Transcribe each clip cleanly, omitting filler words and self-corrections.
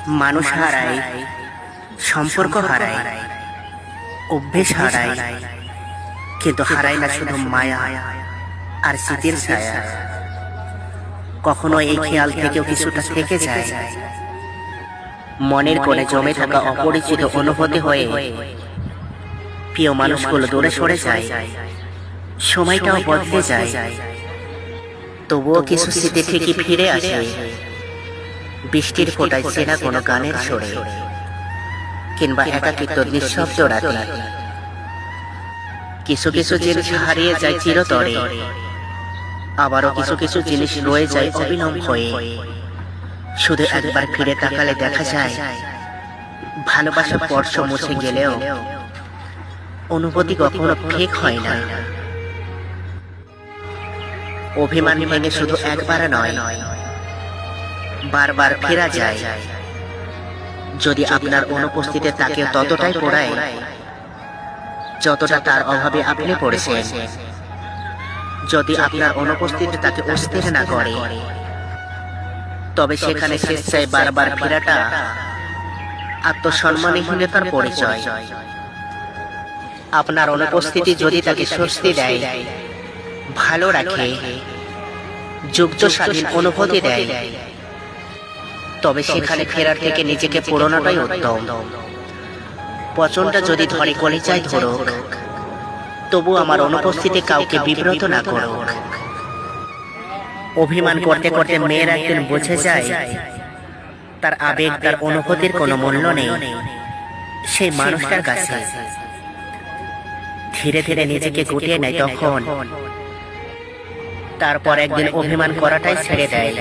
মানুষ হারায়, সম্পর্ক হারায়, অভ্যেস হারায়, কিন্তু হারায় না শুধু মায়া আর স্মৃতির ছায়া। কখনো এই খেয়াল থেকেও কিছুটা থেকে যায়, মনের কোণে জমে থাকা অপরিচিত অনুভূতি হয়ে প্রিয় মানুষগুলো দূরে সরে যায়, সময়টাও বদলে যায়, তবুও কিছু স্মৃতি ঠিকই ফিরে আসে, বৃষ্টির ফোঁটায় চেনা কোনো গানের সুরে, কিংবা একাকিত্ব নিঃশব্দ রাতে। কিছু কিছু জিনিস হারিয়ে যায় চিরতরে, আবারও কিছু কিছু জিনিস রয়ে যায় অবিলম্ব হয়ে। শুধু একবার ফিরে তাকালে দেখা যায়, ভালোবাসা স্পর্শ মুছে গেলেও অনুভূতি কখনো ঠিক হয় না। অভিমান ভেঙে শুধু একবার নয়, বারবার ফেরা যায়, যদি আপনার অনুপস্থিতিতে তাকে ততটাই পোড়ায় যতটা তার অভাবে আপনি পড়েছেন। যদি আপনার অনুপস্থিতি তাকে অস্থির না করে, তবে সেখানে স্বেচ্ছায় বারবার ফেরাটা আত্মসম্মানহীনতার পরিচয়। আপনার অনুপস্থিতি যদি তাকে স্বস্তি দেয়, ভালো রাখে, যুক্ত স্বাধীন অনুভূতি দেয়, তবে সেখানে ফেরার থেকে নিজেকে পুরোনোটাই উত্তম। পচনটা যদি ধরে কলিজায় ধরুক, তবু আমার অনুপস্থিতি কাউকে বিব্রত না করুক। অভিমান করতে করতে মেয়ের একদিন বুঝে যায়, তার আবেগ, তার অনুভূতির কোনো মূল্য নেই সেই মানুষটার কাছে। ধীরে ধীরে নিজেকে গুটিয়ে নেয় তখন, তারপর একদিন অভিমান করাটাই ছেড়ে দেয়,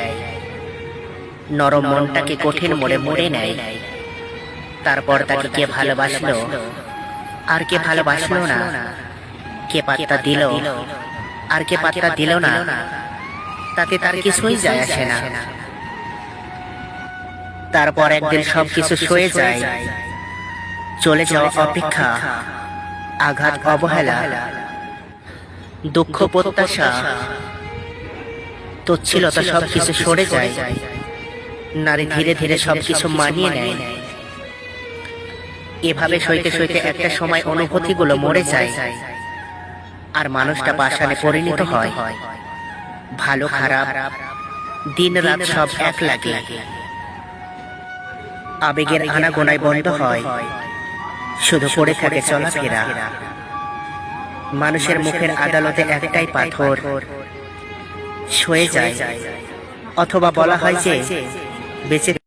নরম মনটাকে কঠিন মোড়ে মুড়ে নেয়। তারপর তাকে কে ভালোবাসলো আর কে ভালোবাসলো না, কে পাত্তা দিল আর কে পাত্তা দিল না, তাতে তার কিছুই যায় আসে না। তারপর একদিন সবকিছু সয়ে যায়, চলে যাওয়া অপেক্ষা, আঘাত, অবহেলা, দুঃখ, প্রত্যাশা, তুচ্ছিলতা সবকিছু সরে যায়। নারী ধীরে ধীরে সবকিছু মানিয়ে নেয়। এভাবে সইতে সইতে একটা সময় অনুভূতিগুলো মরে যায়, আর মানুষটা পাষাণে পরিণত হয়। ভালো খারাপ, দিন রাত সব এক লাগে। আবেগের আনাগোনায় বন্ধ হয়, শুধু পড়ে থাকে চলাফেরা। মানুষের মুখের আদালতে একটাই পাথর, সয়ে যায়, অথবা বলা হয় যে বেঁচে